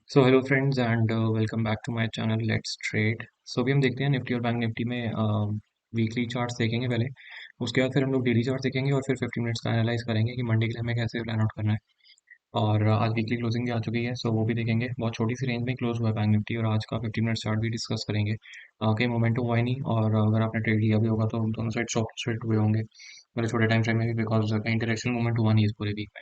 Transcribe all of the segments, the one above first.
So hello friends and welcome back to my channel let's trade. So अभी हम देखते हैं निफ्टी और बैंक निफ्टी में वीकली चार्ट्स देखेंगे पहले। उसके बाद फिर हम लोग डेली चार्ट देखेंगे और फिर 50 मिनट्स का एनालाइज करेंगे कि मंडे के लिए हमें कैसे प्लान आउट करना है। और आज वीकली क्लोजिंग भी आ चुकी है, सो वो भी देखेंगे। बहुत छोटी सी रेंज में क्लोज हुआ है बैंक निफ्टी, और आज का 50 मिनट चार्ट भी डिस्कस करेंगे। कहीं मोमेंटम हुआ ही नहीं, और अगर आपने ट्रेड लिया भी होगा तो दोनों साइड शॉर्ट स्ट्रेट हुए होंगे, मतलब छोटे टाइम फ्रेम में भी, बिकॉज कहीं डायरेक्शनल मूवमेंट हुआ नहीं इस पूरे वीक में।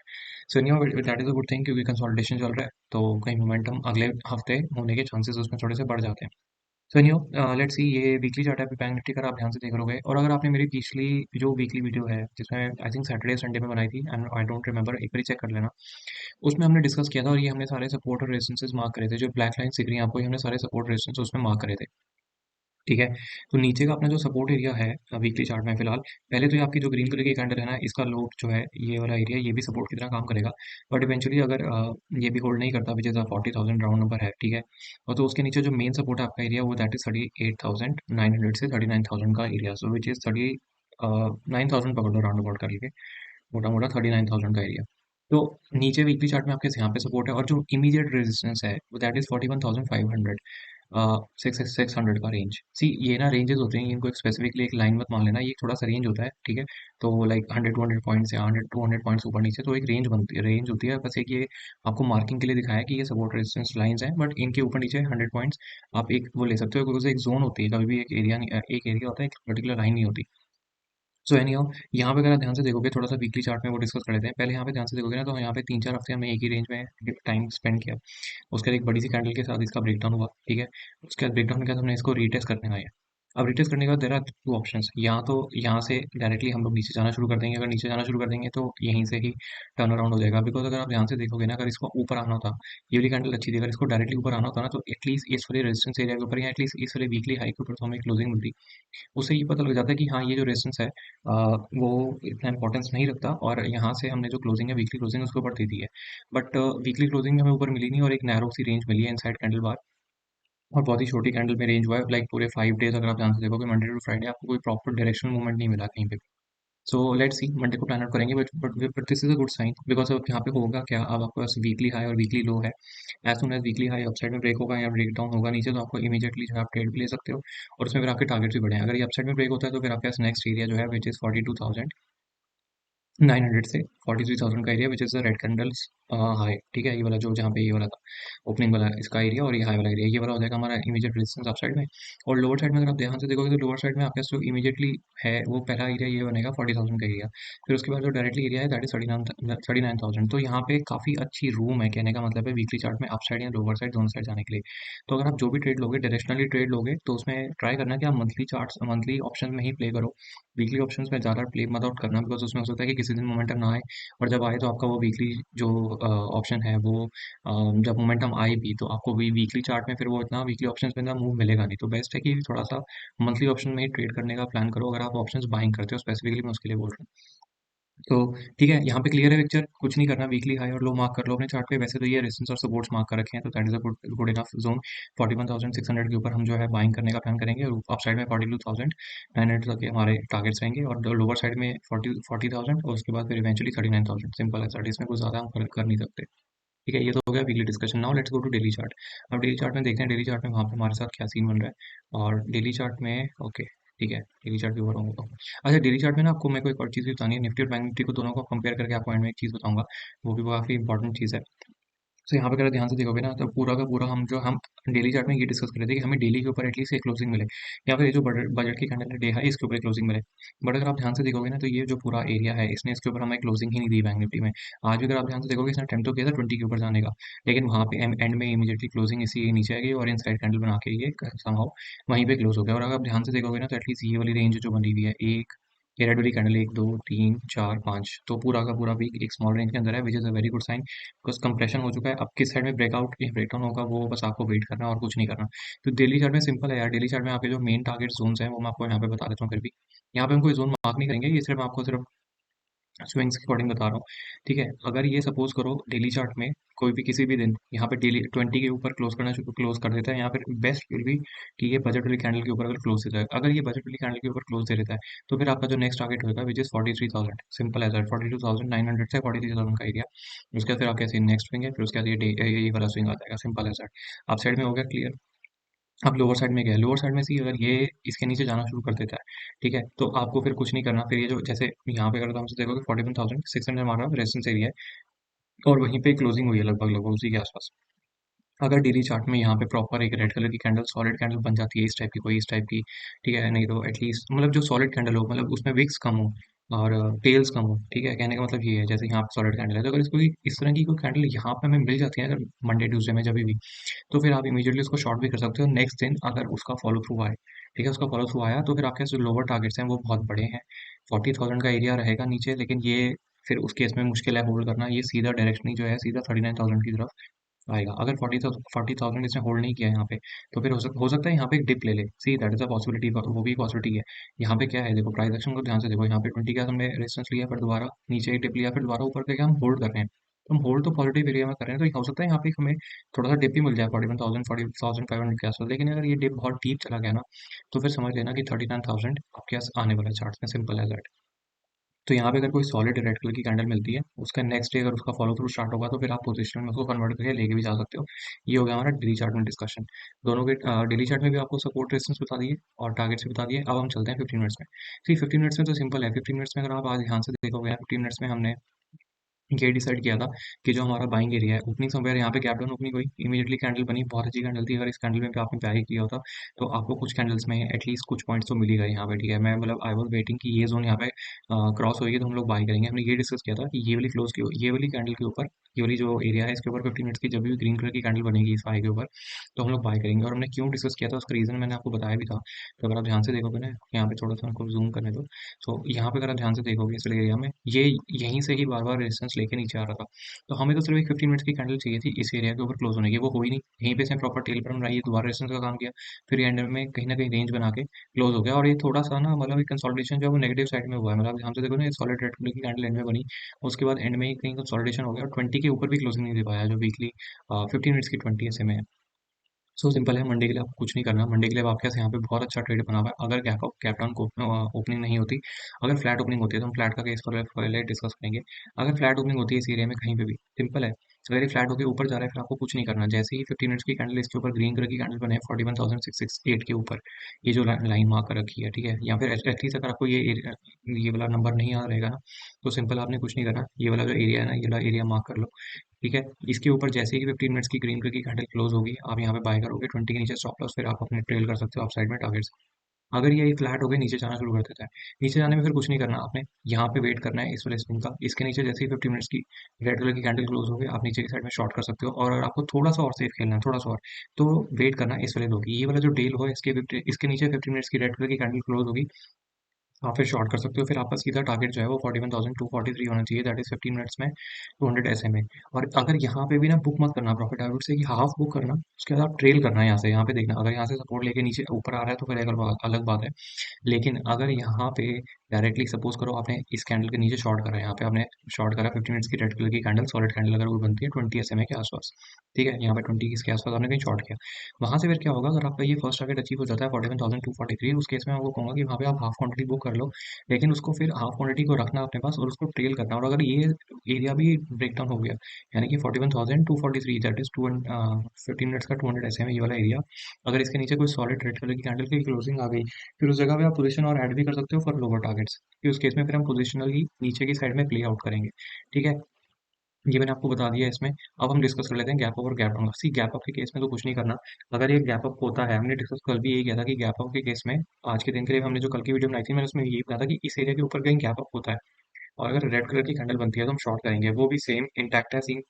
So knew that is a good thing, क्योंकि कंसोलिडेशन चल रहा है तो कहीं मोमेंटम अगले हफ्ते होने के चांसेस उसमें थोड़े से बढ़ जाते हैं। सो न्यू लेट्स सी, ये वीकली चार्ट है बैंक निफ्टी का, आप ध्यान से देख लोगे। और अगर आपने मेरी पिछली जो वीकली वीडियो है जिसमें आई थिंक सैटरडे संडे में बनाई थी, एंड आई डोंट रिमेंबर, एक बार चेक कर लेना। उसमें हमने डिस्कस किया था और ये हमने सारे सपोर्ट और रेजिस्टेंसेस मार्क करे थे, जो ब्लैक लाइन दिख रही है आपको, ये हमने सारे सपोर्ट रेजिस्टेंस उसमें मार्क करे थे। ठीक है। तो नीचे का अपना जो सपोर्ट एरिया है वीकली चार्ट में फिलहाल, पहले तो ये आपकी जो ग्रीन कलर की कैंडल है ना, इसका लो जो है ये वाला एरिया, ये भी सपोर्ट की तरह काम करेगा। बट इवेंचुअली अगर ये भी होल्ड नहीं करता, विच इज 40,000 राउंड नंबर है, ठीक है। और तो उसके नीचे जो मेन सपोर्ट है आपका एरिया, वो दैट इज 38,900 से 39,000 का एरिया। सो विच इज 39,000 पकड़ लो, राउंड अबाउट कर लिए, मोटा मोटा 39,000 का एरिया। तो नीचे वीकली चार्ट में आपके यहाँ पे सपोर्ट है, और जो इमीडिएट रेजिस्टेंस है वो दैट इज 41,500, 600 का रेंज। सी, ये ना रेंजेस होते हैं, इनको एक स्पेसिफिकली एक लाइन मत मान लेना, ये थोड़ा सा रेंज होता है, ठीक है। तो लाइक 100-200 पॉइंट्स या 100-200 पॉइंट्स ऊपर नीचे, तो एक रेंज बनती है, रेंज होती है। बस एक ये आपको मार्किंग के लिए दिखाया है कि ये सपोर्ट रेजिस्टेंस लाइंस हैं, बट इनके ऊपर नीचे 100 पॉइंट्स आप एक वो ले सकते हो, क्योंकि एक जोन होती है, कभी भी एक एरिया नहीं, एक एरिया होता है, एक पर्टिकुलर लाइन नहीं होती। सो एनी हाउ, यहाँ पे अगर आप ध्यान से देखोगे, थोड़ा सा वीकली चार्ट में वो डिस्कस कर लेते हैं। पहले यहाँ पे ध्यान से देखोगे ना, तो यहाँ पे 3-4 हफ्ते हमने एक ही रेंज में टाइम स्पेंड किया। उसके बाद एक बड़ी सी कैंडल के साथ इसका ब्रेकडाउन हुआ, ठीक है। उसके बाद ब्रेकडाउन के बाद हमने इसको रीटेस्ट करने आए। अब रीटेस्ट करने के बाद देर आर टू ऑप्शंस, या तो यहाँ से डायरेक्टली हम लोग नीचे जाना शुरू कर देंगे। अगर नीचे जाना शुरू कर देंगे तो यहीं से ही टर्न अराउंड हो जाएगा, बिकॉज अगर आप ध्यान से देखोगे ना, अगर इसको ऊपर आना होता, ये वाली कैंडल अच्छी थी, अगर इसको डायरेक्टली ऊपर आना होता ना, तो एटलीस्ट इस वाले रेजिस्टेंस एरिया के ऊपर, या एटलीस्ट इस वाले वीकली हाई के ऊपर तो हमें क्लोजिंग मिलती। उससे ये पता लग जाता है कि हाँ, ये जो रेजिस्टेंस है वो इतना इंपॉर्टेंस नहीं रखता, और यहाँ से हमने जो क्लोजिंग है, वीकली क्लोजिंग, उसके ऊपर दे दी है। बट वीकली क्लोजिंग हमें ऊपर मिली नहीं, और एक नैरो सी रेंज मिली है इनसाइड कैंडल बार, और बहुत ही छोटी कैंडल में रेंज हुआ है। लाइक पूरे 5 डेज अगर आप ध्यान से देखोगे, मंडे टू फ्राइडे, आपको कोई प्रॉपर डायरेक्शनल मूवमेंट नहीं मिला कहीं पे। सो लेट्स सी, मंडे को प्लान आउट करेंगे, but this is a good sign, because अब यहाँ पे होगा क्या, अब आपके पास वीकली हाई और वीकली लो है। As soon as weekly high upside में ब्रेक होगा या ब्रेक डाउन होगा नीचे, तो आपको इमीडिएटली जो है आप ट्रेड भी ले सकते हो, और उसमें फिर आपके टारगेट्स भी बढ़े हैं। अगर ये अपसाइड में ब्रेक होता है, तो फिर आपके पास नेक्स्ट एरिया जो है, विच इज 42,900 से 43,000 का area, which is the red candles high, ठीक है। ये वाला जो, जहाँ पे ये वाला था ओपनिंग वाला, इसका एरिया, और ये हाई वाला एरिया, ये वाला हो जाएगा हमारा इमीडिएट रेजिस्टेंस अप साइड में। और लोअर साइड में अगर आप ध्यान से देखोगे, तो लोअर साइड में आपके पास जो इमीडिएटली है, वो पहला एरिया ये बनेगा 40,000 का एरिया। फिर उसके बाद जो डायरेक्टली एरिया है, दैट इज 39,000। तो यहाँ पे काफ़ी अच्छी रूम है, कहने का मतलब है वीकली चार्ट में अप साइड या लोअर साइड, दोनों साइड जाने के लिए। तो अगर आप जो भी ट्रेड लोगे, डायरेक्शनली ट्रेड लोगे, तो उसमें ट्राई करना कि आप मंथली चार्ट्स, मंथली ऑप्शन में ही प्ले करो। वीकली ऑप्शंस में ज़्यादा प्ले मत आउट करना, बिकॉज उसमें हो सकता है कि किसी दिन मोमेंटम ना आए, और जब आए तो आपका वो वीकली जो ऑप्शन है वो जब मोमेंटम आए भी, तो आपको भी वीकली चार्ट में फिर वो इतना वीकली ऑप्शंस में ना मूव मिलेगा नहीं। तो बेस्ट है कि थोड़ा सा मंथली ऑप्शन में ही ट्रेड करने का प्लान करो, अगर आप ऑप्शंस बाइंग करते हो स्पेसिफिकली, मैं उसके लिए बोल रहा हूँ। तो ठीक है, यहाँ पे क्लियर है पिक्चर, कुछ नहीं करना, वीकली हाई और लो मार्क कर लो अपने चार्ट पे। वैसे तो ये रेजिस्टेंस और सपोर्ट्स मार्क कर रखे हैं, तो that is a good enough zone. 41,600 के ऊपर हम जो है बाइंग करने का प्लान करेंगे, और अप साइड में 42,900 तक के हमारे टारगेट्स रहेंगे, और लोअर साइड में 40,000, और उसके बाद फिर इवेंचुअली 39,000। सिंपल है सर, इसमें कुछ ज़्यादा हम कर नहीं सकते। ठीक है, ये तो हो गया weekly discussion. Now let's go to daily chart. अब डेली चार्ट में देखते हैं, डेली चार्ट में वहाँ पे हमारे साथ क्या सीन बन रहा है। और डेली चार्ट में ओके, ठीक है, डेली चार्ट के ऊपर होगा तो अच्छा, डेली चार्ट में ना आपको मेरे को एक और चीज़ भी बतानी है, निफ्टी और बैंक निफ्टी को दोनों को कंपेयर करके आपको एंड में एक चीज़ बताऊंगा, वो भी काफ़ी इंपॉर्टेंट चीज़ है। तो यहाँ पे अगर ध्यान से देखोगे ना, तो पूरा का पूरा हम डेली चार्ट में ये डिस्कस कर रहे थे कि हमें डेली के ऊपर एटलीस्ट एक क्लोजिंग मिले, या फिर ये जो बजट बजट की कैंडल डे है, इसके ऊपर क्लोजिंग मिले। बट अगर आप ध्यान से देखोगे ना, तो ये जो पूरा एरिया है, इसने इसके ऊपर हमें क्लोजिंग ही नहीं दी बैंक निफ्टी में। आज भी अगर आप ध्यान से देखोगे, इसने अटेम्प्ट तो किया था 20 के ऊपर जाने का, लेकिन वहाँ पे एंड में इमीडिएटली क्लोजिंग इसी नीचे आ गई, और इन साइड कैंडल बना के ये समहाउ वहीं पे क्लोज हो गया। और अगर आप ध्यान से देखोगे ना, तो एटलीस्ट ये वाली रेंज जो बनी हुई है, एक ये रेड वाली कैंडल, 1 2 3 4 5, तो पूरा का पूरा वीक एक स्मॉल रेंज के अंदर है, which is a very good sign, because compression हो चुका है। अब किस साइड में ब्रेकआउट या ब्रेकडाउन होगा, वो बस आपको वेट करना है और कुछ नहीं करना। तो डेली चार्ट में सिंपल है यार, डेली चार्ट में आपके जो मेन टारगेट जोन्स हैं, वो मैं आपको यहाँ पे बता देता हूँ। फिर भी यहाँ पे हम कोई जोन मार्क नहीं करेंगे, ये सिर्फ आपको सिर्फ स्विंग्स के अकॉर्डिंग बता रहा हूँ, ठीक है। अगर ये सपोज करो डेली चार्ट में कोई भी किसी भी दिन यहाँ पे डेली 20 के ऊपर क्लोज कर देता है, यहाँ पर बेस्ट विल भी कि ये बजट वाली कैंडल के ऊपर अगर क्लोज देता है, अगर ये बजट वाली कैंडल के ऊपर क्लोज दे देता है, तो फिर आपका जो नेक्स्ट टारगेट होगा which is 43,000, simple as that, 42,900 से 43,000 का एरिया। उसके बाद फिर आपके ऐसे नेक्स्ट स्विंग है, फिर उसके बाद ये वाला स्विंग आ जाएगा, सिंपल एज दैट। आप साइड में हो गया क्लियर। अब लोअर साइड में गया, लोअर साइड में से अगर ये इसके नीचे जाना शुरू कर देता है, ठीक है, तो आपको फिर कुछ नहीं करना, फिर ये जो जैसे यहाँ पे अगर तो हमसे देखोगे 41,600 हमारा रेजिस्टेंस एरिया है, और वहीं पे क्लोजिंग हुई है लगभग लगभग उसी के आसपास। अगर डेली चार्ट में यहाँ पे प्रॉपर एक रेड कलर की कैंडल, सॉलिड कैंडल बन जाती है इस टाइप की, कोई इस टाइप की, ठीक है, नहीं तो एटलीस्ट मतलब जो सॉलिड कैंडल हो, मतलब उसमें विक्स कम हो और टेल्स कम हो, ठीक है, कहने का मतलब ये है, जैसे यहाँ पे सॉलिड कैंडल है, तो अगर इसको इस तरह की कोई कैंडल यहाँ पे हमें मिल जाती है अगर मंडे ट्यूसडे में जब भी, तो फिर आप इमीडिएटली उसको शॉर्ट भी कर सकते हो नेक्स्ट दिन अगर उसका फॉलो थ्रू आए, ठीक है, उसका फॉलो थ्रू आया तो फिर आपके जो लोअर टारगेट्स हैं वो बहुत बड़े हैं। 40,000 का एरिया रहेगा नीचे, लेकिन ये फिर उस केस में मुश्किल है होल्ड करना, ये सीधा डायरेक्शनली जो है सीधा 39,000 की तरफ आएगा। अगर 40,000 इसने होल्ड नहीं किया यहाँ पे, तो फिर हो सकता है यहाँ पे एक डिप ले ले, see that is a possibility, वो भी पॉसिबिलिटी है। यहाँ पे क्या है, देखो प्राइस एक्शन को ध्यान से देखो, यहाँ पे 20 का हमने रेजिस्टेंस लिया, फिर दोबारा नीचे एक डिप लिया, फिर दोबारा ऊपर करके हम होल्ड कर रहे हैं, तो हम होल्ड तो पॉजिटिव एरिया में कर रहे हैं, तो हो सकता है यहाँ पे हमें थोड़ा सा डिप भी मिल जाए 41,000 40,500 के आसपास, लेकिन अगर ये डिप बहुत डीप चला गया ना, तो फिर समझ लेना कि 39,000 आपके पास आने वाला है चार्ट में, सिंपल एज दैट। तो यहाँ पे अगर कोई सॉलिड रेड कलर की कैंडल मिलती है, उसका नेक्स्ट डे अगर उसका फॉलो थ्रू स्टार्ट होगा, तो फिर आप पोजिशन में उसको कन्वर्ट करके लेके भी जा सकते हो। ये हो गया हमारा डेली चार्ट में डिस्कशन। दोनों के डेली चार्ट में भी आपको सपोर्ट रेजिस्टेंस बता दिए और टारगेट्स भी बता दिए। अब हम चलते हैं 15 मिनट्स में। सी 15 मिनट्स में तो सिंपल है, 15 मिनट्स में अगर आप आज ध्यान से देखोगे, 15 मिनट्स में हमने ये डिसाइड किया था कि जो हमारा बाइंग एरिया है, ओपनिंग समवेयर यहाँ पे गैप डाउन ओपनिंग हुई, इमीडिएटली कैंडल बनी, बहुत अच्छी कैंडल थी। अगर इस कैंडल में भी आपने बाई किया होता, तो आपको कुछ कैंडल्स में एटलीस्ट कुछ पॉइंट्स तो मिल ही गए यहाँ पे, ठीक है। मैं मतलब आई वाज वेटिंग कि ये जोन यहाँ पे क्रॉस होगी तो हम लोग बाई करेंगे। हमने ये डिस्कस किया था कि ये वाली क्लोज की ये वाली कैंडल के ऊपर, ये वाली जो एरिया है इसके ऊपर 15 मिनट्स की जब भी ग्रीन कलर की कैंडल बनेगी इस हाई के ऊपर, तो हम लोग बाय करेंगे। और हमने क्यों डिस्कस किया था उसका रीजन मैंने आपको बताया भी था। तो अगर आप ध्यान से देखोगे ना, यहाँ पे थोड़ा सा हमको जूम करने दो, तो यहाँ पे अगर आप ध्यान से देखोगे इस एरिया में, ये यहीं से ही बार बार रेजिस्टेंस लेके नीचे आ रहा था, तो हमें तो सिर्फ एक 15 मिनट्स की कैंडल चाहिए थी इस एरिया के ऊपर क्लोज होने की, वो हुई नहीं। यहीं पे से प्रॉपर टेल पर रही, दोबारा रेजिस्टेंस का काम किया, फिर एंड में कहीं ना कहीं रेंज बना के क्लोज हो गया। और ये थोड़ा सा ना मतलब कंसोलिडेशन जो है वो नेगेटिव साइड में हुआ है, मतलब हमसे देखो ना, सॉलिड रेड कलर की कैंडल एंड में बनी, उसके बाद एंड में ही कहीं कंसोलिडेशन हो गया और 20 के ऊपर भी क्लोजिंग नहीं दे पाया, जो वीकली 15 मिनट्स की 20 ऐसे में है। सो सिंपल है, मंडे के लिए आपको कुछ नहीं करना। मंडे के लिए अब आपके पास यहाँ पे बहुत अच्छा ट्रेड बना हुआ है। अगर गैप डाउन ओपनिंग नहीं होती, अगर फ्लैट ओपनिंग होती है, तो हम फ्लैट का केस पहले डिस्कस करेंगे। अगर फ्लैट ओपनिंग होती है इस एरिया में कहीं पे भी, सिंपल है, अगर ये फ्लैट होकर ऊपर जा रहा है, फिर आपको कुछ नहीं करना। जैसे ही 15 मिनट्स की कैंडल इसके ऊपर ग्रीन कलर की कैंडल बने 41,668 के ऊपर, ये जो लाइन मार्क कर रखी है, ठीक है, या फिर एटलीस्ट अगर आपको ये वाला नंबर नहीं याद रहेगा ना, तो सिंपल आपने कुछ नहीं करना, ये वाला जो एरिया है ना, ये वाला एरिया मार्क कर लो, ठीक है। इसके ऊपर जैसे ही 15 मिनट्स की ग्रीन कलर की कैंडल क्लोज होगी, आप यहाँ पे बाय करोगे 20 के नीचे स्टॉप लॉस, फिर आप अपने ट्रेल कर सकते हो आप साइड में टारगेट्स। अगर ये फ्लैट हो गए नीचे जाना शुरू कर देता है, नीचे जाने में फिर कुछ नहीं करना आपने, यहाँ पे वेट करना है इस वाले स्विंग का। इसके नीचे जैसे ही 15 मिनट्स की रेड कलर की कैंडल क्लोज हो गई, आप नीचे की साइड में शॉर्ट कर सकते हो। और अगर आपको थोड़ा सा और सेफ खेलना है, थोड़ा सा और, तो वेट करना है इस वाले दो की, ये वाला जो डेल हो इसके नीचे 15 मिनट्स की रेड कलर की कैंडल क्लोज होगी, आप फिर शॉर्ट कर सकते हो। फिर आपका सीधा टारगेट जो है वो 41,243 होना चाहिए, दैट इज 15 मिनट्स में 200 SMA। और अगर यहाँ पे भी ना बुक मत करना प्रॉफिट, आई वुड से कि हाफ बुक करना, उसके बाद आप ट्रेल करना है यहाँ से। यहाँ पे देखना, अगर यहाँ से सपोर्ट लेके नीचे ऊपर आ रहा है तो फिर अलग बात है। लेकिन अगर यहाँ पे डायरेक्टली सपोज करो आपने इस कैंडल के नीचे शॉर्ट करा है, यहाँ पे आपने शॉर्ट करा 15 मिनट्स की रेड कलर की कैंडल, सॉलिड कैंडल अगर वो बनती है 20 SMA के आसपास, ठीक है, यहाँ पे 20 के आसपास आपने कहीं शॉर्ट किया, वहां से फिर क्या होगा, अगर आपका ये फर्स्ट टारगेट अचीव हो जाता है 41,243, उस केस में मैं आपको कहूंगा कि वहाँ पे आप हाफ क्वांटिटी बुक कर लो, लेकिन उसको फिर हाफ क्वांटिटी को रखना अपने पास और उसको ट्रेल करना। और अगर ये एरिया भी ब्रेक डाउन हो गया, यानी कि 41,243, दैट इज 15 मिनट्स का 200 SMA ये वाला एरिया, अगर इसके नीचे कोई सॉलिड रेड कलर की कैंडल की क्लोजिंग आ गई, फिर उस जगह पे आप पोजीशन और ऐड भी कर सकते हो फॉर लोअर टारगेट्स, कि उस केस में फिर हम पोजिशनल ही नीचे की साइड में प्ले आउट करेंगे, ठीक है। ये मैंने आपको बता दिया इसमें। अब हम डिस्कस कर लेते हैं गैप अप और गैप डाउन। सी गैप अप के केस में तो कुछ नहीं करना। अगर ये गैप अप होता है, हमने डिस्कस कल भी यही किया था कि गैप अप के केस में, आज के दिन के लिए हमने जो कल की वीडियो बनाई थी, मैंने उसमें यही बताया था कि इस एरिया के ऊपर कहीं गैप अप होता है और अगर रेड कलर की कैंडल बनती है तो हम शॉर्ट करेंगे, वो भी सेम इंटैक्ट है सीन,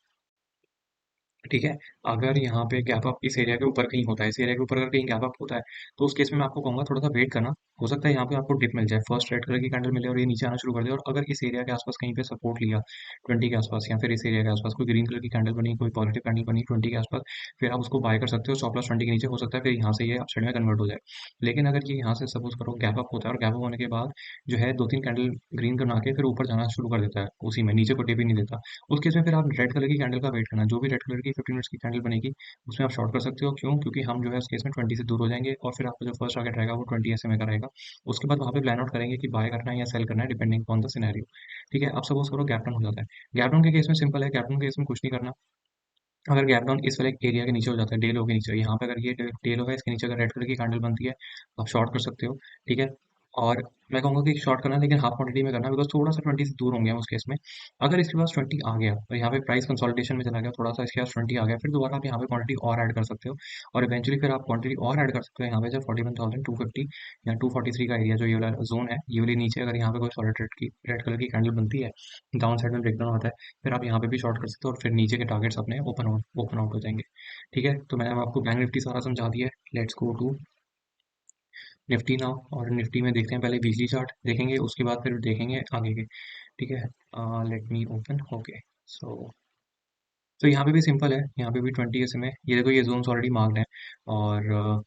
ठीक है। अगर यहाँ पे गैप अप इस एरिया के ऊपर कहीं होता है, इस एरिया के ऊपर अगर कहीं गैप अप होता है, तो उस केस में मैं आपको कहूंगा थोड़ा सा वेट करना। हो सकता है यहाँ पे आपको डिप मिल जाए, फर्स्ट रेड कलर की कैंडल मिले और ये नीचे आना शुरू कर दे, और अगर इस एरिया के आसपास कहीं पे सपोर्ट लिया 20 के आसपास, या फिर इस एरिया के आसपास कोई ग्रीन कलर की कैंडल बनी, कोई पॉजिटिव कैंडल बनी 20 के आसपास, फिर आप उसको बाय कर सकते हो स्टॉप लॉस 20 के नीचे। हो सकता है फिर यहाँ से ये अपसाइड में कन्वर्ट हो जाए। लेकिन अगर ये यहाँ से सपोज करो गैप अप होता है, और गैप अप होने के बाद जो है 2-3 कैंडल ग्रीन बना के फिर ऊपर जाना शुरू कर देता है उसी में, नीचे को डिप ही नहीं देता, उस केस में फिर आप रेड कलर की कैंडल का वेट करना। जो भी रेड कलर की 15 मिनट्स की कैंडल बनेगी उसमें आप शॉर्ट कर सकते हो। क्यों? क्योंकि हम जो है उस केस में 20 से दूर हो जाएंगे, और फिर आपका जो फर्स्ट टारगेट रहेगा वो 20 SMA का रहेगा। उसके बाद वहाँ पे प्लान आउट करेंगे कि बाय करना है या सेल करना है, डिपेंडिंग ऑन द सिनेरियो। ठीक है, अब सपोज करो गैप डाउन हो जाता है। गैप डाउन के केस में सिंपल है, गैप डाउन के केस में कुछ नहीं करना। अगर गैप डाउन इस वाले एरिया के नीचे हो जाता है, डे लो के नीचे, यहाँ पे अगर ये डे लो है, इसके नीचे अगर रेड कलर की कैंडल बनती है, आप शॉर्ट कर सकते हो। ठीक है, और मैं कहूँगा कि शॉर्ट करना, लेकिन हाफ क्वांटिटी में करना, बिकॉज थोड़ा सा 20 से दूर होंगे हम उस केस में। अगर इसके पास 20 आ गया और यहाँ पे प्राइस कंसोलिडेशन में चला गया, थोड़ा सा इसके पास 20 आ गया, फिर दोबारा आप यहाँ पे क्वांटिटी और ऐड कर सकते हो, और इवेंचुअली फिर आप क्वांटिटी और ऐड कर सकते हो यहाँ पे जब 41,250 या 243 का एरिया जो ये वाला जोन है, ये वाली नीचे अगर यहाँ पे कोई सॉलिड रेड कलर की कैंडल बनती है, डाउन साइड में ब्रेकडाउन होता है, फिर आप यहाँ पे भी शॉर्ट कर सकते हो, और फिर नीचे के टारगेट्स अपने ओपन आउट हो जाएंगे। ठीक है, तो मैंने अब आपको बैंक निफ्टी सारा समझा दिया है। Let's go to Nifty now, और निफ्टी में देखते हैं, पहले वीकली चार्ट देखेंगे, उसके बाद फिर देखेंगे आगे के। ठीक है, लेट मी ओपन। ओके, सो तो यहाँ पे भी सिंपल है, यहाँ पे भी 20 SMA, ये देखो ये जोन्स ऑलरेडी मार्क्ड हैं, और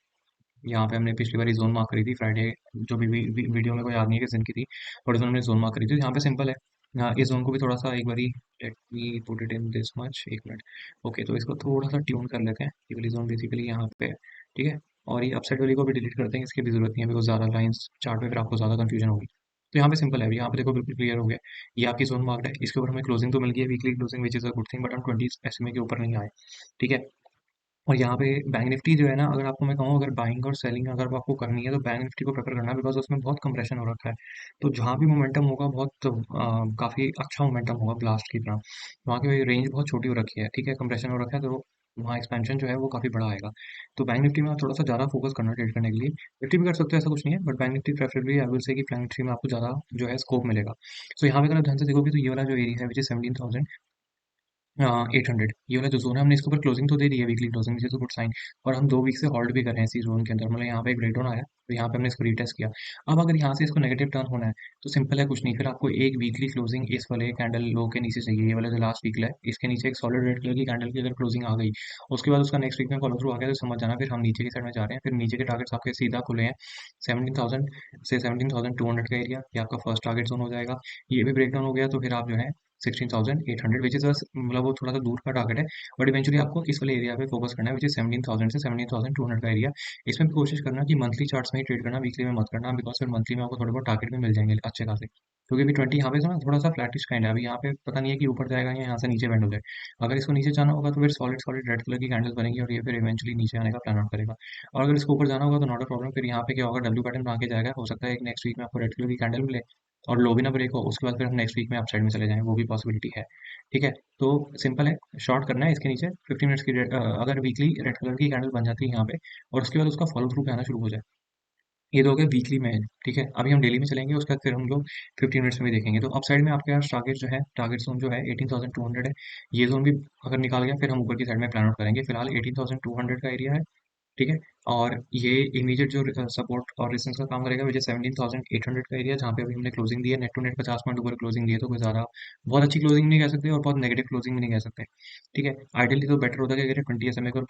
यहाँ पे हमने पिछली बार जोन मार्क करी थी फ्राइडे, जो भी वीडियो में कोई याद नहीं है किस दिन की थी, और इस हमने जोन मार्क करी थी। यहाँ पे सिंपल है, यहाँ इस जोन को भी थोड़ा सा एक बारी, let me put it in this much, एक मिनट। ओके, तो इसको थोड़ा सा ट्यून कर लेते हैं, ये वाली जोन बेसिकली यहाँ पे है। ठीक है, और ये अपसाइड वाली को भी डिलीट करते हैं, इसकी भी जरूरत नहीं है, बिकॉज ज़्यादा लाइंस चार्ट पे फिर आपको ज़्यादा कंफ्यूजन होगी। तो यहाँ पे सिंपल है, यहाँ पे देखो बिल्कुल क्लियर हो गया, ये आपकी जोन मार्क्ड है, इसके ऊपर हमें क्लोजिंग तो मिल गई है, weekly closing, which is a good thing, but हम 20 SMA के ऊपर नहीं आए। ठीक है, और यहाँ पे बैंक निफ्टी जो है ना, अगर आपको मैं कहूँ, अगर बाइंग और सेलिंग अगर आपको करनी है तो बैंक निफ्टी को प्रेफर करना, बिकॉज उसमें बहुत कंप्रेशन हो रखा है। तो जहाँ भी मोमेंटम होगा, बहुत काफ़ी अच्छा मोमेंटम होगा ब्लास्ट की तरह। वहाँ की रेंज बहुत छोटी हो रखी है, ठीक है, कंप्रेशन हो रखा है, तो वहाँ एक्सपेंशन जो है वो काफ़ी बड़ा आएगा। तो बैंक निफ्टी में आप थोड़ा सा ज़्यादा फोकस करना ट्रेड करने के लिए। निफ्टी भी कर सकते हो, ऐसा कुछ नहीं है, but bank Nifty preferably I will say कि बैंक निफ्टी में आपको ज़्यादा जो है स्कोप मिलेगा। सो यहाँ पे अगर आप ध्यान से देखोगे, तो ये वाला जो एरिया है विच इज 17,000 800, ये वाला जो जोन है, हमने इसके ऊपर क्लोजिंग तो दे दी है, weekly closing, which is good sign. और हम 2 वीक से होल्ड भी कर रहे हैं इसी जोन के अंदर, मतलब यहाँ पे एक ब्रेकडाउन आया, तो यहाँ पे हमने इसको रीटेस्ट किया। अब अगर यहाँ से इसको नेगेटिव टर्न होना है, तो सिंपल है, कुछ नहीं, फिर आपको एक वीकली क्लोजिंग इस वाले कैंडल लो के नीचे चाहिए, ये वाला जो लास्ट वीक है, इसके नीचे एक सॉलिड रेड कलर की कैंडल की अगर क्लोजिंग आ गई, उसके बाद उसका नेक्स्ट वीक में फॉलो थ्रू आ गया, तो समझ जाना फिर हम नीचे की साइड में जा रहे हैं। फिर नीचे के टारगेट्स आपके सीधा खुले हैं 17,000 से 17,200 का एरिया, ये आपका फर्स्ट टारगेट जोन हो जाएगा। ये भी ब्रेकडाउन हो गया, तो फिर आप जो है 16,800, विच इज मतलब वो थोड़ा सा दूर का टारगेट है, बट इवेंचुअली आपको इस वाले एरिया पे फोकस करना है, विच इज 17,000 से 17,200 का एरिया। इसमें भी कोशिश करना कि मंथली चार्ट्स में ही ट्रेड करना, वीकली में मत करना, बिकॉज फिर मंथली में आपको थोड़े बहुत टारगेट भी मिल जाएंगे अच्छे खासे। क्योंकि अभी 20 यहाँ पे था ना, थोड़ा सा फ्लैटिश काइंड है, अभी यहाँ पे पता नहीं है कि ऊपर जाएगा या यहाँ से नीचे बैंड हो जाए। अगर इसको नीचे जाना होगा तो फिर सॉलिड सॉलिड रेड कलर की कैंडल्स बनेंगी, और ये फिर इवेंचुअली नीचे आने का प्लान आउट करेगा। और अगर इसको ऊपर जाना होगा तो नॉट अ प्रॉब्लम, फिर यहाँ पे क्या होगा, डब्ल्यू पैटर्न बना के जाएगा, हो सकता है एक नेक्स्ट वीक में आपको रेड कलर की कैंडल मिले और लो भी ना ब्रेक हो, उसके बाद फिर हम नेक्स्ट वीक में अपसाइड में चले जाएं, वो भी पॉसिबिलिटी है। ठीक है, तो सिंपल है, शॉर्ट करना है इसके नीचे 15 मिनट्स की अगर वीकली रेड कलर की कैंडल बन जाती है यहाँ पे, और उसके बाद उसका फॉलो थ्रू पे आना शुरू हो जाए, ये तो हो गया वीकली में। ठीक है, अभी हम डेली में चलेंगे, उसके बाद फिर हम लोग 15 मिनट्स में भी देखेंगे। तो अप साइड में आपके पास टारगेट जो है, टारगेट जोन जो है 18,200 है, ये जोन भी अगर निकाल गया, फिर हम ऊपर की साइड में प्लान आउट करेंगे। फिलहाल 18,200 का एरिया है। ठीक है, और ये इमीडिएट जो सपोर्ट और रेजिस्टेंस का काम करेगा, मुझे 17,800 का एरिया, जहाँ पे अभी हमने क्लोजिंग दी है, नेट टू नेट 50 पॉइंट ऊपर क्लोजिंग दी है, तो कोई ज़्यादा बहुत अच्छी क्लोजिंग नहीं कह सकते और बहुत नेगेटिव क्लोजिंग भी नहीं कह सकते। ठीक है, आइडियली तो बेटर होता है कि अगर 20 SMA के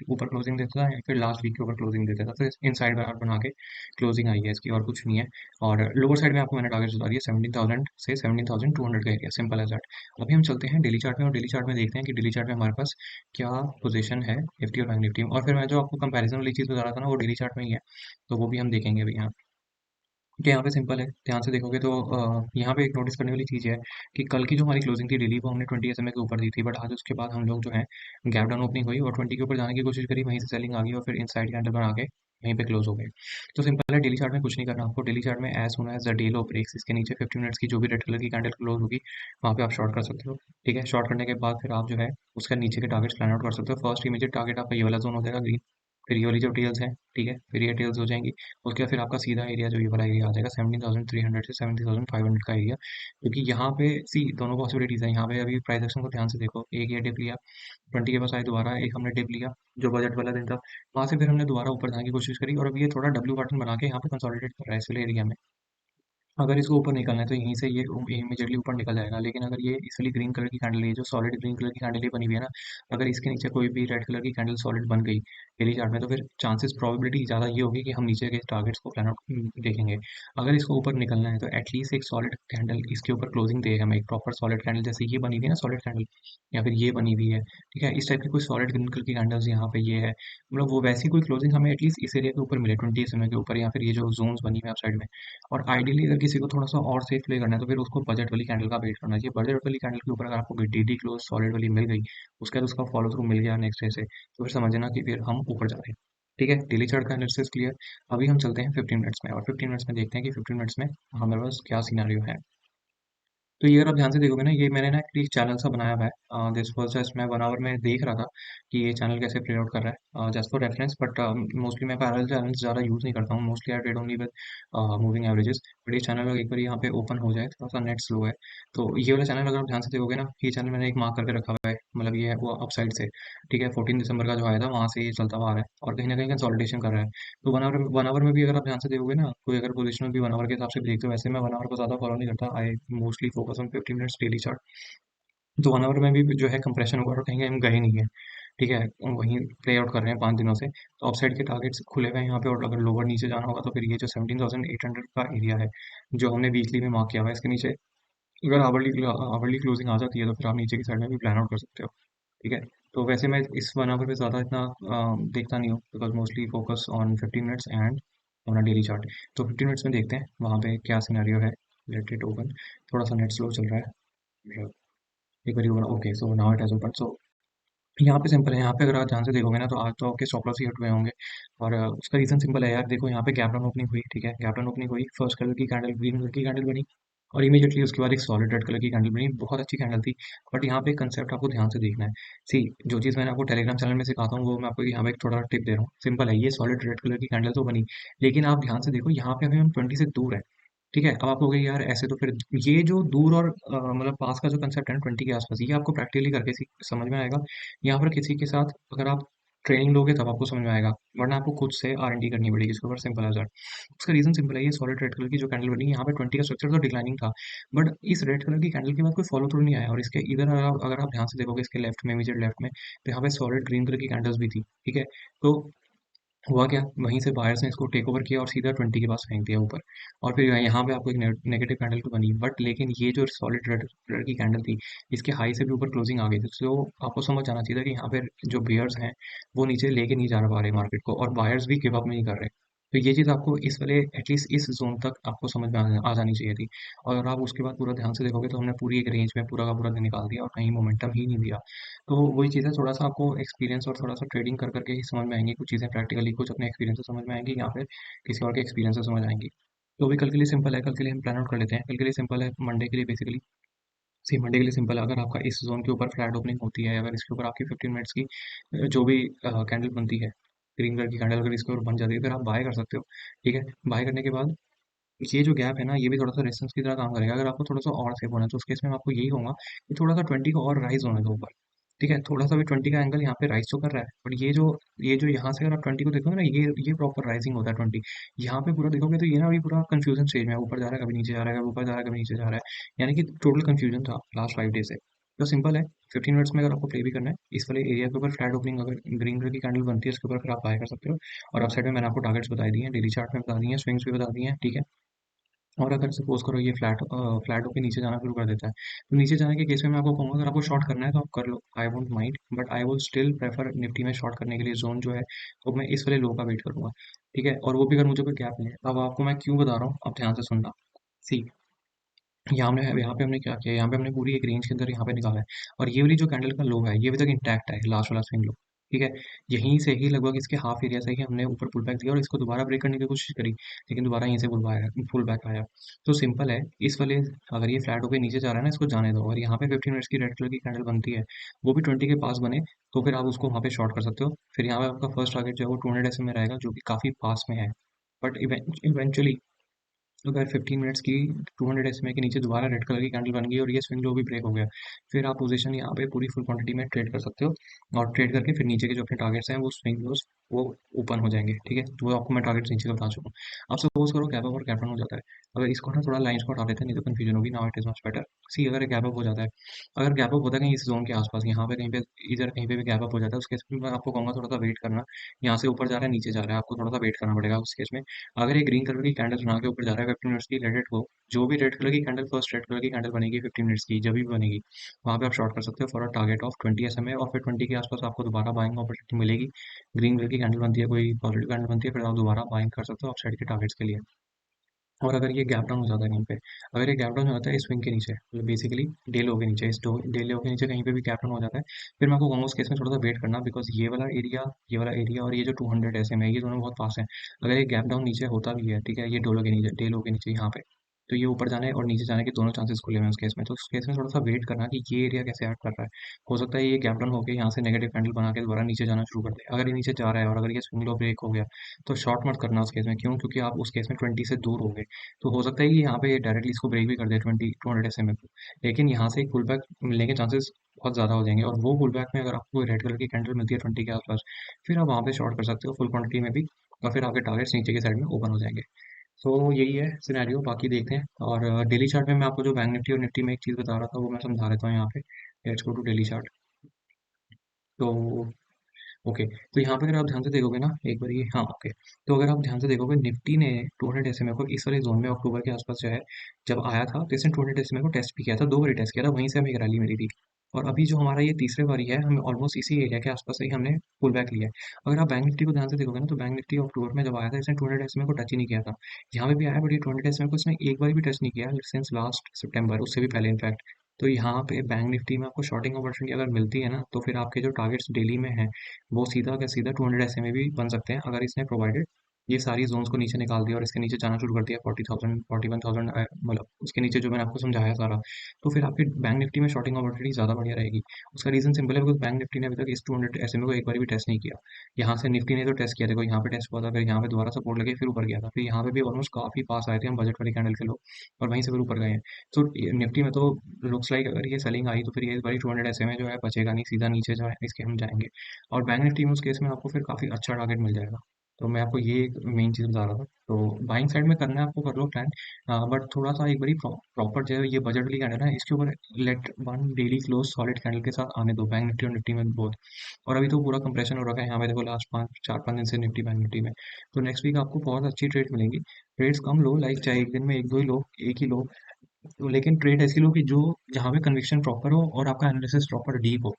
ऊपर क्लोजिंग देता है, या फिर लास्ट वीक के ऊपर क्लोजिंग देता था, तो इन साइड बना के क्लोजिंग आई है इसकी, और कुछ नहीं है। और लोअर साइड में आपको मैंने टारगेट बता दिया 17,000 से 17,200 का एरिया, सिंपल एज दैट। अभी हम चलते हैं डेली चार्ट में, और डेली चार्ट में देखते हैं कि डेली चार्ट में हमारे पास क्या पोजीशन है निफ्टी और बैंक निफ्टी में, और फिर मैं जो आपको कंपैरिजन वाली चीज़ बता रहा था ना, वो डेली चार्ट में ही है, तो वो भी हम देखेंगे अभी यहाँ। कि यहाँ पे सिंपल है, ध्यान से देखोगे तो यहाँ पे एक नोटिस करने वाली चीज़ है कि कल की जो हमारी क्लोजिंग थी डेली, वो हमने 20 SMA के ऊपर दी थी, बट आज उसके बाद हम लोग जो है गैप डाउन ओपनिंग हुई और 20 के ऊपर जाने की कोशिश करी, वहीं से सेलिंग आ गई और फिर इनसाइड कैंडल बना के वहीं पे क्लोज हो गए। तो सिंपल है, डेली चार्ट में कुछ नहीं करना आपको। डेली चार्ट में as soon as the day low breaks, इसके नीचे 15 मिनट्स की जो भी रेड कलर की कैंडल क्लोज होगी, वहाँ पे आप शॉर्ट कर सकते हो। ठीक है, शॉर्ट करने के बाद फिर आप जो है उसका नीचे के टारगेट्स प्लान आउट कर सकते हो। फर्स्ट इमीडिएट टारगेट आपका ये वाला जोन हो जाएगा, ग्रीन, फिर ये वाली जो टेल्स हैं, ठीक है, फिर ये टेल्स हो जाएंगी। उसके बाद फिर आपका सीधा एरिया जो ये वाला एरिया आ जाएगा 17,300 से 17,500 का एरिया, क्योंकि यहाँ पे सी दोनों पॉसिबिलिटीज है। यहाँ पे अभी प्राइस एक्शन को ध्यान से देखो, एक ये डिप लिया 20 के पास आए, दोबारा एक हमने डिप लिया जो बजट वाला दिन था, वहां से फिर हमने दोबारा ऊपर जाने की कोशिश करी, और अब ये थोड़ा डब्ल्यू बटन बना के यहाँ पे कंसोलिडेट कर रहा है इस वाले एरिया में। अगर इसको ऊपर निकलना है तो यहीं से ये इमीडिएटली ऊपर निकल जाएगा, लेकिन अगर ये इस वाली ग्रीन कलर की कैंडल, ये जो सॉलिड ग्रीन कलर की कैंडल ये बनी हुई है ना, अगर इसके नीचे कोई भी रेड कलर की कैंडल सॉलिड बन गई डेली चार्ट में, तो फिर चांसेस प्रोबेबिलिटी ज़्यादा ये होगी कि हम नीचे के टारगेट्स को प्लान आउट देखेंगे। अगर इसको ऊपर निकलना है तो एटलीस्ट एक सॉलिड कैंडल इसके ऊपर क्लोजिंग देगा हमें, एक प्रॉपर सॉलिड कैंडल जैसे ये बनी हुई है ना सॉलिड कैंडल, या फिर ये बनी हुई है, ठीक है, इस टाइप की कोई सॉलिड ग्रीन कलर की कैंडल्स यहाँ पे ये है, मतलब वो वैसी कोई क्लोजिंग हमें एटलीस्ट इस एरिया के ऊपर मिले 20 समय के ऊपर, या फिर ये जो जोन्स बनी हुई है साइड में। और आइडियली अगर किसी को थोड़ा सा और सेफ प्ले करना है तो फिर उसको बजट वाली कैंडल का वेट करना चाहिए। बजट वाली कैंडल के ऊपर अगर आपको डी क्लोज सॉलिड वाली मिल गई, उसके बाद उसका फॉलो थ्रू मिल गया नेक्स्ट डे से, तो फिर समझना कि फिर हम ऊपर जा रहे हैं। ठीक है, डेली चार्ट का एनालिसिस क्लियर। अभी हम चलते हैं 15 मिनट्स में, और 15 मिनट्स में देखते हैं कि 15 मिनट्स में हमारे पास क्या सिनेरियो है। तो ये अगर आप ध्यान से देखोगे ना, ये मैंने ना एक चैनल सा बनाया हुआ है, दिस वाज जस्ट मैं 1 आवर में देख रहा था कि ये चैनल कैसे प्ले आउट कर रहा है, just for reference, but mostly मैं पैरेलल चैनल्स ज़्यादा यूज़ नहीं करता हूँ, mostly I trade only with moving averages. But ये चैनल अगर एक बार यहाँ पे ओपन हो जाए, थोड़ा सा नेट स्लो है, तो ये वाला चैनल अगर आप ध्यान से देखोगे ना, ये चैनल मैंने एक मार्क करके रखा हुआ है, मतलब ये है वो अपसाइड से, ठीक है, 14 दिसंबर का जो आया था वहाँ से ये चलता हुआ आ रहा है, और कहीं ना कहीं कंसोलिडेशन कर रहा है। तो 1 आवर में भी अगर आप ध्यान से देखोगे ना, कोई अगर पोजिशन भी 1 आवर के हिसाब से भी देखते हो, वैसे मैं 1 आवर को ज़्यादा फॉलो नहीं करता, I mostly focus on 15 minutes daily chart. तो 1 आवर में भी जो है कंप्रेशन हुआ और कहीं हम गए नहीं है, ठीक है, वहीं प्ले आउट कर रहे हैं 5 दिनों से। तो अपसाइड के टारगेट्स खुले हुए हैं यहाँ पे, और अगर लोअर नीचे जाना होगा तो फिर ये जो 17,800 का एरिया है जो हमने वीकली में मार्क किया हुआ है, इसके नीचे अगर आवरली आवरली क्लोजिंग आ जाती है तो फिर आप नीचे की साइड में भी प्लान आउट कर सकते हो, ठीक है। तो वैसे मैं इस 1 आवर पे ज़्यादा इतना देखता नहीं हूँ, because mostly focus on 15 minutes and on a daily chart. तो 15 मिनट्स में देखते हैं वहाँ पे क्या सिनेरियो है। लेट इट ओपन, थोड़ा सा नेट स्लो चल रहा है, एक बार open, okay, so now it has open. So यहाँ पे सिंपल है, यहाँ पे अगर आप ध्यान से देखोगे ना, तो आज तो आपके स्टॉप लॉस ही हट हुए होंगे, और उसका रीजन सिंपल है यार, देखो यहाँ पे गैप डाउन ओपनिंग हुई, ठीक है, गैप डाउन ओपनिंग हुई, फर्स्ट कलर की कैंडल ग्रीन कलर की कैंडल बनी, और इमीडिएटली उसके बाद एक सॉलिड रेड कलर की कैंडल बनी, बहुत अच्छी कैंडल थी। बट यहाँ पे कंसेप्ट आपको ध्यान से देखना है। सी, जो चीज़ मैंने आपको टेलीग्राम चैनल में सिखाता हूँ वो मैं आपको यहाँ पे एक थोड़ा टिप दे रहा हूँ, सिंपल है, ये सॉलिड रेड कलर की कैंडल तो बनी, लेकिन आप ध्यान से देखो यहाँ पे अभी हम 20 से दूर है, ठीक है। अब आप कहोगे यार ऐसे तो फिर ये जो दूर और मतलब पास का जो कंसेप्ट है 20 के आसपास, ये आपको प्रैक्टिकली करके समझ में आएगा। यहाँ पर किसी के साथ अगर आप ट्रेनिंग लोगे तब आपको समझ में आएगा, वरना आपको खुद से R&D करनी पड़ेगी इसके ऊपर, सिंपल एज दैट। उसका रीजन सिंपल है, ये सॉलिड रेड कलर की जो कैंडल बनी, यहाँ पे 20 का स्ट्रक्चर तो डिक्लाइनिंग था, बट इस रेड कलर की कैंडल के बाद कोई फॉलो थ्रू नहीं आया, और इसके इधर अगर आप ध्यान से देखोगे इसके लेफ्ट में, इमीडिएट लेफ्ट में, तो यहाँ पे सॉलिड ग्रीन कलर की कैंडल्स भी थी, ठीक है। तो हुआ क्या, वहीं से बायर्स ने इसको टेक ओवर किया और सीधा 20 के पास फेंक दिया ऊपर, और फिर यहाँ पे आपको एक नेगेटिव कैंडल तो बनी, बट लेकिन ये जो सॉलिड रेड कलर की कैंडल थी, इसके हाई से भी ऊपर क्लोजिंग आ गई थी, तो आपको समझ जाना चाहिए था कि यहाँ पे जो बेयर्स हैं वो नीचे लेके नहीं जा पा रहे मार्केट को, और बायर्स भी गिव अप नहीं कर रहे। तो ये चीज़ आपको इस वाले एटलीस्ट इस जोन तक आपको समझ में आ जानी चाहिए थी, और अगर आप उसके बाद पूरा ध्यान से देखोगे तो हमने पूरी एक रेंज में पूरा का पूरा दिन निकाल दिया और कहीं मोमेंटम ही नहीं दिया। तो वही चीज़ है, थोड़ा-सा आपको एक्सपीरियंस और थोड़ा-सा ट्रेडिंग कर के ही समझ में आएँगी कुछ चीज़ें, प्रैक्टिकली कुछ अपने एक्सपीरियंस से समझ में आएँगी, या फिर किसी और के एक्सपीरियंस से समझ आएँगी। तो अभी कल के लिए सिंपल है, कल के लिए हम प्लान आउट कर लेते हैं। कल के लिए सिंपल है, मंडे के लिए बेसिकली सी, मंडे के लिए सिंपल है, अगर आपका इस ज़ोन के ऊपर फ्लैट ओपनिंग होती है, अगर इसके ऊपर आपकी 15 मिनट्स की जो भी कैंडल बनती है, ग्रीन कलर की कैंडल अगर इसके ऊपर बन जाती है, फिर आप बाय कर सकते हो, ठीक है। बाय करने के बाद ये जो गैप है ना, ये भी थोड़ा-सा रेजिस्टेंस की तरह काम करेगा। अगर आपको थोड़ा-सा और सेफ होना है, तो उस केस में मैं आपको यही कहूँगा कि थोड़ा-सा 20 को और राइज़ होने दो ऊपर, ठीक है? थोड़ा-सा भी 20 का एंगल यहाँ पे राइज़ तो कर रहा है, बट ये जो यहाँ से अगर आप 20 को देखोगे ना, ये प्रॉपर राइजिंग होता है 20। यहाँ पे पूरा देखोगे तो ये ना अभी पूरा कन्फ्यूजन स्टेज में है, ऊपर जा रहा है, कभी नीचे जा रहा है, कभी ऊपर जा रहा है, कभी नीचे जा रहा है। यानी कि टोटल कन्फ्यूजन था लास्ट 5 डेज़ से। तो सिंपल है, 15 मिनट्स में अगर आपको प्ले भी करना है, इस वाले एरिया के ऊपर फ्लैट ओपनिंग अगर ग्रीन कलर की कैंडल बनती है, इसके ऊपर फिर आप बाय कर सकते हो। और अपसाइड में मैंने आपको टारगेट्स बता दिए हैं, डेली चार्ट में बता दिए हैं, स्विंग्स भी बता दिए हैं, ठीक है? और अगर सपोज़ करो ये फ्लैट होके नीचे जाना शुरू कर देता है, तो नीचे जाने के केस में मैं आपको कहूँगा अगर आपको शॉर्ट करना है तो आप कर लो, I won't mind, but I will still prefer Nifty में शॉर्ट करने के लिए ज़ोन जो है, तो मैं इस वाले लो का वेट करूँगा, ठीक है? और वो भी अगर मुझे कोई गैप मिले। अब आपको मैं क्यों बता रहा हूँ, अब ध्यान से सुनना। सी, यहाँ पे हमने क्या किया, यहाँ पे हमने पूरी एक रेंज के अंदर यहाँ पे निकाला है, और ये वाली जो कैंडल का लो है, ये अभी तक इंटैक्ट है, लास्ट वाला स्विंग लो। ठीक है। यहीं से ही लगभग इसके हाफ एरिया से ही हमने ऊपर पुल बैक दिया और इसको दोबारा ब्रेक करने की कोशिश करी, लेकिन दोबारा यहीं से पुल बैक आया। तो सिंपल है, इस वाले अगर ये फ्लैट होके नीचे जा रहा है ना, इसको जाने दो। और यहाँ पे 15 मिनट्स की रेड कलर की कैंडल बनती है, वो भी 20 के पास बने, तो फिर आप उसको वहाँ पे शॉर्ट कर सकते हो। फिर यहाँ पे आपका फर्स्ट टारगेट जो है वो 200 एसएम में रहेगा, जो कि काफ़ी पास में है। बट इवेंचुअली अगर 15 मिनट्स की 200 एसएमए के नीचे दोबारा रेड कलर की कैंडल बन गई और ये स्विंग लो भी ब्रेक हो गया, फिर आप पोजीशन यहाँ पे पूरी फुल क्वांटिटी में ट्रेड कर सकते हो। और ट्रेड करके फिर नीचे के जो अपने टारगेट्स हैं वो स्विंग लोस वो ओपन हो जाएंगे। ठीक है, तो वो आपको मैं टारगेट्स नीचे का बता चुका हूँ। अब सपोज करो गैप अप और गैप डाउन हो जाता है। अगर इसको ना थोड़ा लाइन्स को हटा देते हैं, नहीं तो कंफ्यूजन होगी। Now it is much better. See, अगर गैप अप हो जाता है, अगर गैप अप होता है कहीं इस जोन के आसपास, यहाँ पे कहीं पे, इधर कहीं पे भी गैप अप हो जाता है, उस केस में मैं आपको कहूँगा थोड़ा सा वेट करना। यहाँ से ऊपर जा रहा है, नीचे जा रहा है, आपको थोड़ा सा वेट करना पड़ेगा उस केस में। अगर ये ग्रीन कलर की कैंडल बना के ऊपर जा रहा है 15 मिनट्स की, लेट इट गो। जो भी रेड कलर की कैंडल, फर्स्ट रेड कलर की कैंडल बनेगी 15 मिनट्स की, जब भी बनेगी, वहाँ पे आप शॉर्ट कर सकते हो for a target of 20 SMA. और फिर 20 के आसपास आपको दोबारा बाइंग अपॉर्चुनिटी मिलेगी। ग्रीन कलर की कैंडल बनती है, कोई पॉजिटिव कैंडल बनती है, फिर आप दोबारा बाइंग कर सकते हो अपसाइड के टारगेट्स के लिए। और अगर ये गैप डाउन हो जाता है कहीं पे, अगर ये गैप डाउन हो जाता है स्विंग के नीचे, मतलब बेसिकली डे लो के नीचे, इस डे लो के नीचे कहीं पे भी गैप डाउन हो जाता है, फिर मैं आपको कहूँगा उस केस में थोड़ा सा वेट करना, बिकॉज ये वाला एरिया और ये जो 200 एसएम है, ये दोनों बहुत पास है। अगर ये गैप डाउन नीचे होता भी है, ठीक है, ये डे लो के नीचे यहाँ पे, तो ये ऊपर जाने और नीचे जाने के दोनों चांसेस खुले हुए हैं उस केस में। तो उस केस में थोड़ा सा वेट करना कि ये एरिया कैसे एक्ट कर रहा है। हो सकता है ये गैप डाउन होकर यहाँ से नेगेटिव कैंडल बना के दोबारा नीचे जाना शुरू कर दे। अगर ये नीचे जा रहा है और अगर ये स्विंग लो ब्रेक हो गया, तो शॉर्ट मत करना उस केस में। क्यों? क्योंकि आप उस केस में 20 से दूर हो गए। तो हो सकता है कि यहाँ पे डायरेक्टली इसको ब्रेक भी कर दे 200 एसएमए को, लेकिन यहाँ से एक पुल बैक मिलने के चांसेस बहुत ज़्यादा हो जाएंगे। और वो पुल बैक में अगर आपको रेड कलर की कैंडल मिलती है 20 के आसपास, फिर आप वहाँ पे शॉर्ट कर सकते हो फुल क्वांटिटी में भी। और फिर आपके टारगेट्स नीचे की साइड में ओपन हो जाएंगे। तो यही है सिनेरियो, बाकी देखते हैं। और डेली चार्ट में मैं आपको जो बैंक निफ्टी और निफ्टी में एक चीज़ बता रहा था, वो मैं समझा देता हूँ यहाँ पे। Let's go to daily chart. तो ओके, तो यहाँ पे अगर आप ध्यान से देखोगे ना एक बार, ये हाँ ओके, तो अगर आप ध्यान से देखोगे निफ्टी ने 200 एसएमए को इस वाले जोन में अक्टूबर के आसपास जो है जब आया था, तो इसने 200 एसएमए को टेस्ट भी किया था, 2 बारी टेस्ट किया था, वहीं से हमें एक रैली मिली थी। और अभी जो हमारा ये तीसरे बारी है, हमें ऑलमोस्ट इसी एरिया के आसपास से ही हमने पुल बैक लिया है। अगर आप बैंक निफ्टी को ध्यान से देखोगे ना, तो बैंक निफ्टी अक्टूबर में जब आया था, इसने 200 एसएमए को टच ही नहीं किया था। यहाँ पे भी आया, बट ये 200 एसएमए को इसने एक बार भी टच नहीं किया सिंस लास्ट सितंबर, उससे भी पहले इनफैक्ट। तो यहाँ पे बैंक निफ्टी में आपको शॉर्टिंग अपॉर्चुनिटी अगर मिलती है ना, तो फिर आपके जो टारगेट्स डेली में हैं, वो सीधा का सीधा 200 एसएमए भी बन सकते हैं, अगर इसने प्रोवाइडेड ये सारी जोन्स को नीचे निकाल दिया और इसके नीचे जाना शुरू कर दिया 40,000 41,000, मतलब उसके नीचे जो मैंने आपको समझाया सारा। तो फिर आपकी बैंक निफ्टी में शॉर्टिंग अपॉर्चुनिटी ज़्यादा बढ़िया रहेगी। उसका रीज़न सिंपल है, बिकॉज बैंक निफ्टी ने अभी तक इस 200 एसएमए को एक बार भी टेस्ट नहीं किया। यहाँ से निफ्टी ने तो टेस्ट किया, देखो यहाँ पे टेस्ट हुआ था, फिर यहाँ पे दोबारा सपोर्ट लगे, फिर ऊपर गया था, फिर यहाँ पे भी ऑलमोस्ट काफ़ी पास आए थे हम बजट वाली कैंडल के लोग, और वहीं से फिर ऊपर गए हैं। तो निफ्टी में तो लुक्स लाइक अगर ये सेलिंग आई, तो फिर ये इस बारी 200 एसएमए जो है बचेगा नहीं, सीधा नीचे जो है इसके हम जाएंगे। और बैंक निफ्टी में उस केस में आपको फिर काफ़ी अच्छा टारगेट मिल जाएगा। तो मैं आपको ये एक मेन चीज़ बता रहा था। तो बाइंग साइड में करना है आपको, कर लो प्लान। बट थोड़ा सा एक बारी प्रॉपर जो है ये बजट वाली कैंडल है, इसके ऊपर let one daily close solid candle के साथ आने दो, बैंक निफ्टी और निफ्टी में बोथ। और अभी तो पूरा कंप्रेशन हो रखा है यहाँ पे, देखो लास्ट 4-5 दिन से निफ्टी बैंक निफ्टी में। तो नेक्स्ट वीक आपको बहुत अच्छी ट्रेड मिलेंगी। ट्रेड्स कम लो, लाइक चाहे एक दिन में एक दो ही लो, एक ही लो, तो लेकिन ट्रेड ऐसी लो कि जो जहाँ पे कन्विक्शन प्रॉपर हो और आपका एनालिसिस प्रॉपर डीप हो।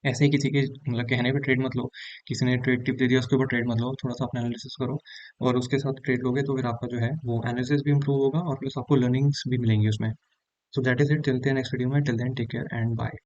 ऐसे ही किसी के मतलब कहने पे ट्रेड मत लो, किसी ने ट्रेड टिप दे दिया उसके ऊपर ट्रेड मत लो, थोड़ा सा अपना एनालिसिस करो और उसके साथ ट्रेड लोगे, तो फिर आपका जो है वो एनालिसिस भी इंप्रूव होगा और प्लस आपको लर्निंग्स भी मिलेंगी उसमें। सो दैट इज इट, चलते हैं नेक्स्ट वीडियो में, till then take care and bye.